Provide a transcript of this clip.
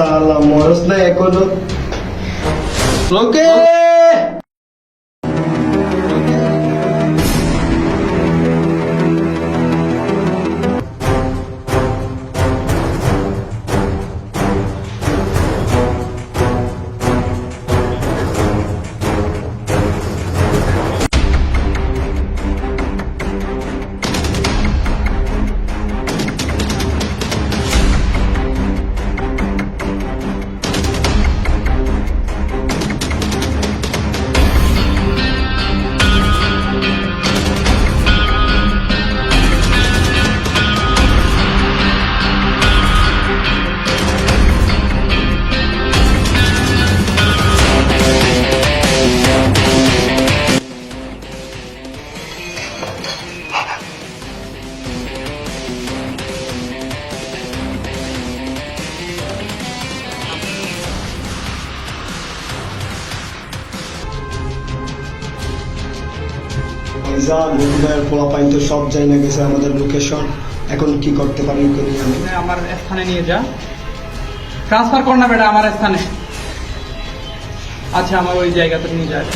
সালা মরস না এখনো লোকে পোলা পাইন তো সব যাই না গেছে আমাদের লোকেশন। এখন কি করতে পারি ওকে নিয়ে আমি? আমার স্থানে নিয়ে যা, ট্রান্সফার কর না বেটা আমার স্থানে। আচ্ছা আমার ওই জায়গাতে নিয়ে যায়।